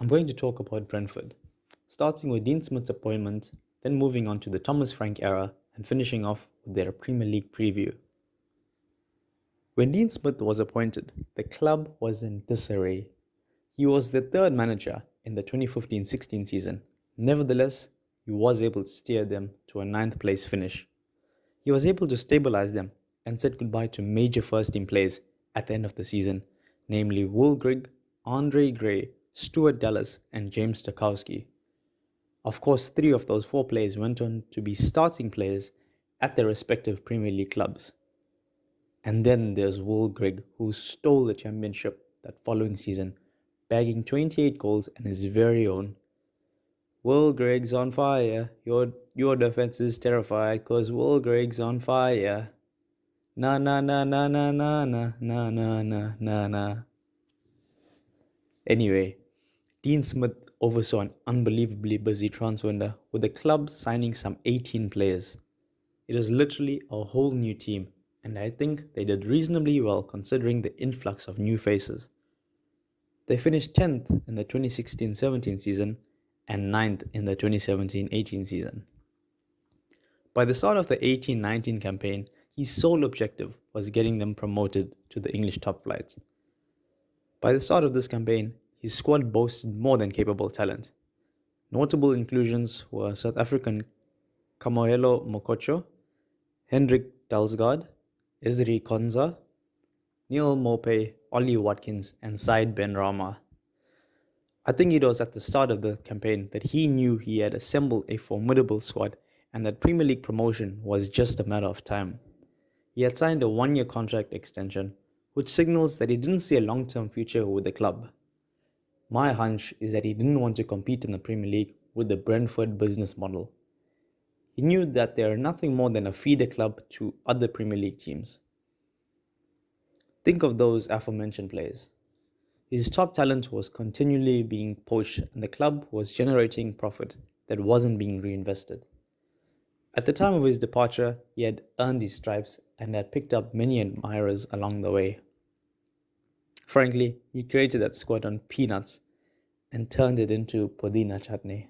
I'm going to talk about Brentford, starting with Dean Smith's appointment, then moving on to the Thomas Frank era, and finishing off with their Premier League preview. When Dean Smith was appointed, the club was in disarray. He was the third manager in the 2015-16 season. Nevertheless, he was able to steer them to a ninth place finish. He was able to stabilize them and said goodbye to major first team players at the end of the season, namely Will Grigg, Andre Gray, Stuart Dallas, and James Tarkowski. Of course, three of those four players went on to be starting players at their respective Premier League clubs. And then there's Will Grigg, who stole the championship that following season, bagging 28 goals and his very own. Will Grigg's on fire. Your defense is terrified because Will Grigg's on fire. Na na na na na na na na na na na na. Anyway, Dean Smith oversaw an unbelievably busy transfer window, with the club signing some 18 players. It was literally a whole new team, and I think they did reasonably well considering the influx of new faces. They finished 10th in the 2016-17 season and 9th in the 2017-18 season. By the start of the 18-19 campaign, his sole objective was getting them promoted to the English top flight. By the start of this campaign, his squad boasted more than capable talent. Notable inclusions were South African Kamohelo Mokocho, Hendrik Dalsgaard, Ezri Konza, Neil Mope, Ollie Watkins, and Said Benrahma. I think it was at the start of the campaign that he knew he had assembled a formidable squad and that Premier League promotion was just a matter of time. He had signed a one-year contract extension, which signals that he didn't see a long-term future with the club. My hunch is that he didn't want to compete in the Premier League with the Brentford business model. He knew that they are nothing more than a feeder club to other Premier League teams. Think of those aforementioned players. His top talent was continually being poached and the club was generating profit that wasn't being reinvested. At the time of his departure, he had earned his stripes and had picked up many admirers along the way. Frankly, he created that squad on peanuts and turned it into Podina chutney.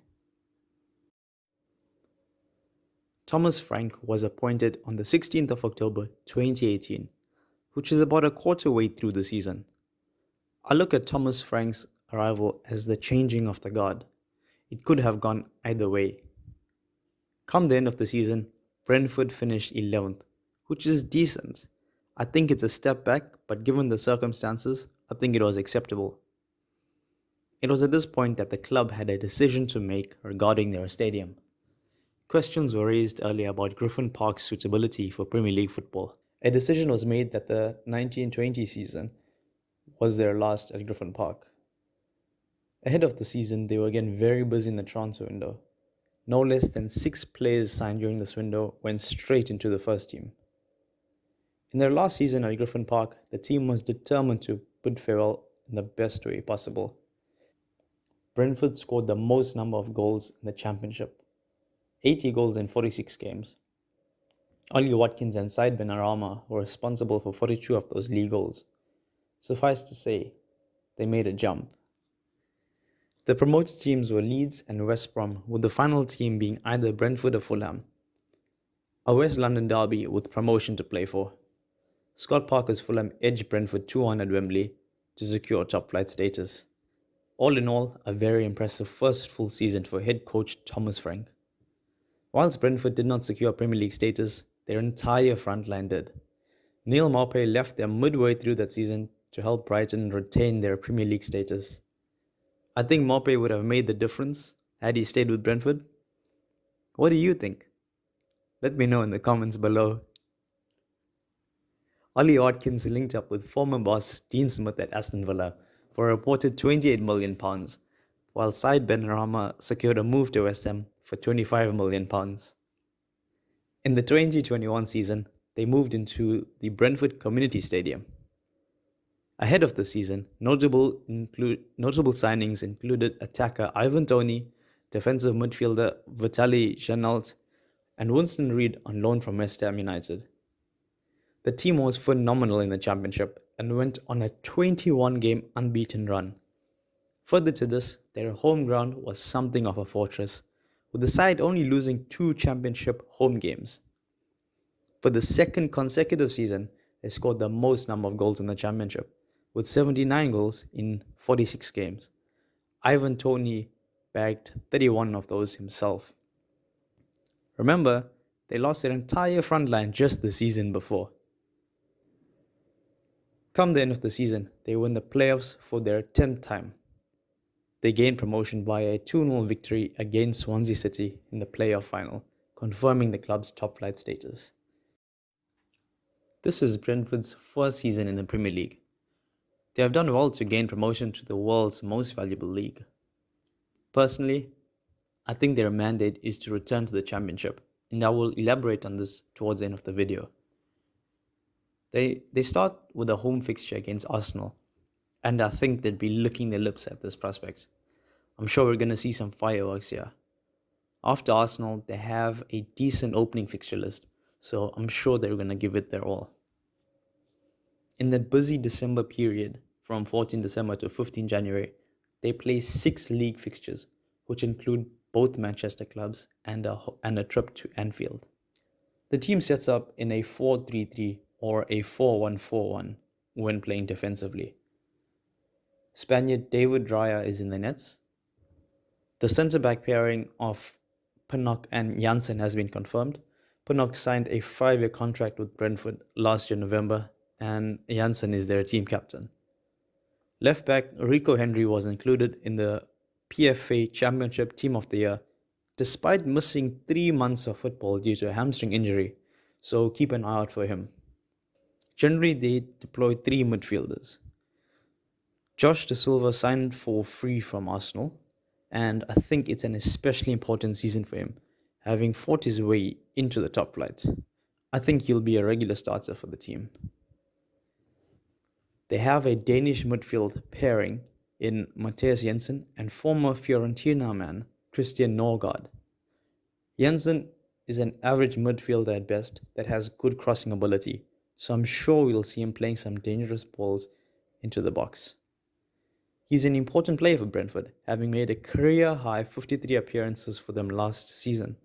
Thomas Frank was appointed on the 16th of October 2018, which is about a quarter way through the season. I look at Thomas Frank's arrival as the changing of the guard. It could have gone either way. Come the end of the season, Brentford finished 11th, which is decent. I think it's a step back, but given the circumstances, I think it was acceptable. It was at this point that the club had a decision to make regarding their stadium. Questions were raised earlier about Griffin Park's suitability for Premier League football. A decision was made that the 1920 season was their last at Griffin Park. Ahead of the season, they were again very busy in the transfer window. No less than 6 players signed during this window went straight into the first team. In their last season at Griffin Park, the team was determined to bid farewell in the best way possible. Brentford scored the most number of goals in the championship, 80 goals in 46 games. Ollie Watkins and Said Benrahma were responsible for 42 of those league goals. Suffice to say, they made a jump. The promoted teams were Leeds and West Brom, with the final team being either Brentford or Fulham. A West London derby with promotion to play for. Scott Parker's Fulham edged Brentford 2-1 at Wembley to secure top flight status. All in all, a very impressive first full season for head coach Thomas Frank. Whilst Brentford did not secure Premier League status, their entire front line did. Neil Maupay left them midway through that season to help Brighton retain their Premier League status. I think Maupay would have made the difference had he stayed with Brentford. What do you think? Let me know in the comments below. Ollie Watkins linked up with former boss Dean Smith at Aston Villa for a reported £28 million, while Said Benrahma secured a move to West Ham for £25 million. In the 2021 season, they moved into the Brentford Community Stadium. Ahead of the season, notable signings included attacker Ivan Toney, defensive midfielder Vitaly Janelt, and Winston Reid on loan from West Ham United. The team was phenomenal in the championship and went on a 21-game unbeaten run. Further to this, their home ground was something of a fortress, with the side only losing 2 championship home games. For the second consecutive season, they scored the most number of goals in the championship, with 79 goals in 46 games. Ivan Toney bagged 31 of those himself. Remember, they lost their entire front line just the season before. Come the end of the season, they win the playoffs for their 10th time. They gained promotion via a 2-0 victory against Swansea City in the playoff final, confirming the club's top flight status. This is Brentford's first season in the Premier League. They have done well to gain promotion to the world's most valuable league. Personally, I think their mandate is to return to the Championship, and I will elaborate on this towards the end of the video. They start with a home fixture against Arsenal, and I think they'd be licking their lips at this prospect. I'm sure we're going to see some fireworks here. After Arsenal, they have a decent opening fixture list, so I'm sure they're going to give it their all. In that busy December period, from 14 December to 15 January, they play 6 league fixtures, which include both Manchester clubs and a trip to Anfield. The team sets up in a 4-3-3 or a 4-1-4-1 when playing defensively. Spaniard David Raya is in the nets. The centre-back pairing of Pinnock and Janssen has been confirmed. Pinnock signed a 5-year contract with Brentford last year November, and Janssen is their team captain. Left back Rico Henry was included in the PFA Championship Team of the Year, despite missing 3 months of football due to a hamstring injury, so keep an eye out for him. Generally, they deploy 3 midfielders. Josh De Silva signed for free from Arsenal, and I think it's an especially important season for him, having fought his way into the top flight. I think he'll be a regular starter for the team. They have a Danish midfield pairing in Matthias Jensen and former Fiorentina man Christian Norgard. Jensen is an average midfielder at best that has good crossing ability, so I'm sure we'll see him playing some dangerous balls into the box. He's an important player for Brentford, having made a career-high 53 appearances for them last season.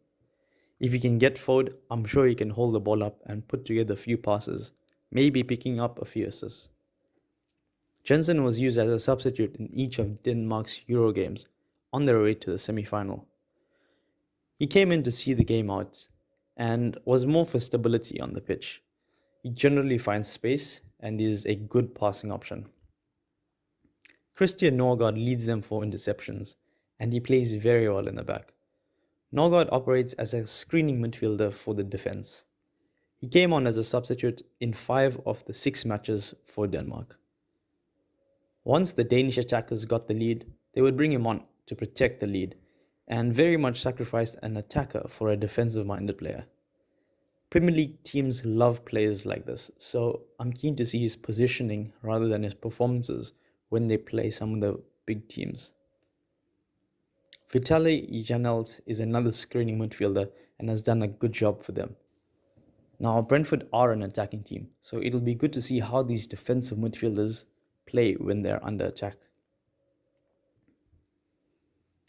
If he can get forward, I'm sure he can hold the ball up and put together a few passes, maybe picking up a few assists. Jensen was used as a substitute in each of Denmark's Euro games on their way to the semi-final. He came in to see the game out and was more for stability on the pitch. He generally finds space and is a good passing option. Christian Norgard leads them for interceptions, and he plays very well in the back. Norgard operates as a screening midfielder for the defense. He came on as a substitute in 5 of the 6 matches for Denmark. Once the Danish attackers got the lead, they would bring him on to protect the lead, and very much sacrificed an attacker for a defensive-minded player. Premier League teams love players like this, so I'm keen to see his positioning rather than his performances when they play some of the big teams. Vitaly Janelt is another screening midfielder and has done a good job for them. Now, Brentford are an attacking team, so it'll be good to see how these defensive midfielders play when they're under attack.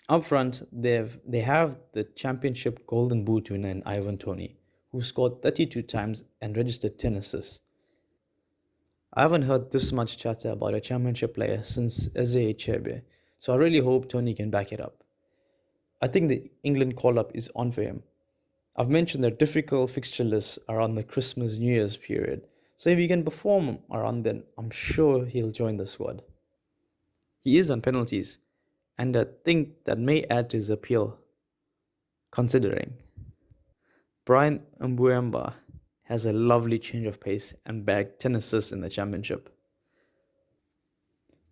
Up front, they have the championship golden boot winner in Ivan Toney, who scored 32 times and registered 10 assists. I haven't heard this much chatter about a championship player since Eze Echebe, so I really hope Toney can back it up. I think the England call-up is on for him. I've mentioned their difficult fixture lists around the Christmas-New Year's period, so if he can perform around then, I'm sure he'll join the squad. He is on penalties, and I think that may add to his appeal, considering. Brian Mbuemba has a lovely change of pace and bagged 10 assists in the championship.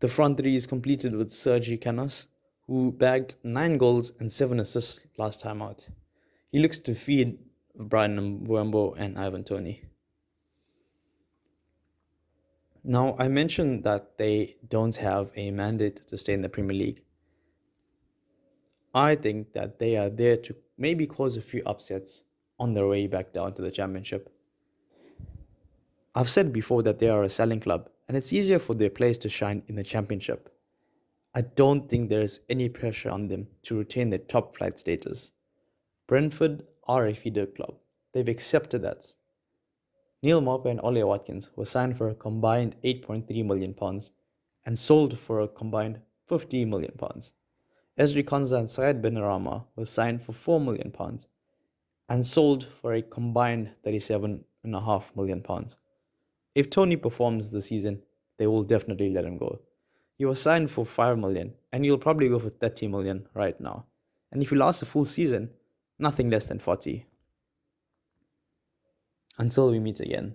The front 3 is completed with Sergi Canos, who bagged 9 goals and 7 assists last time out. He looks to feed Brian Mbuemba and Ivan Toney. Now, I mentioned that they don't have a mandate to stay in the Premier League. I think that they are there to maybe cause a few upsets on their way back down to the Championship. I've said before that they are a selling club, and it's easier for their players to shine in the Championship. I don't think there is any pressure on them to retain their top flight status. Brentford are a feeder club. They've accepted that. Neil Maupay and Ole Watkins were signed for a combined £8.3 million and sold for a combined £50 million. Esri Konsa and Syed Benrahma were signed for £4 million and sold for a combined £37.5 million. If Tony performs this season, they will definitely let him go. He was signed for $5 million and you'll probably go for $30 million right now. And if he lasts a full season, nothing less than 40. Until we meet again.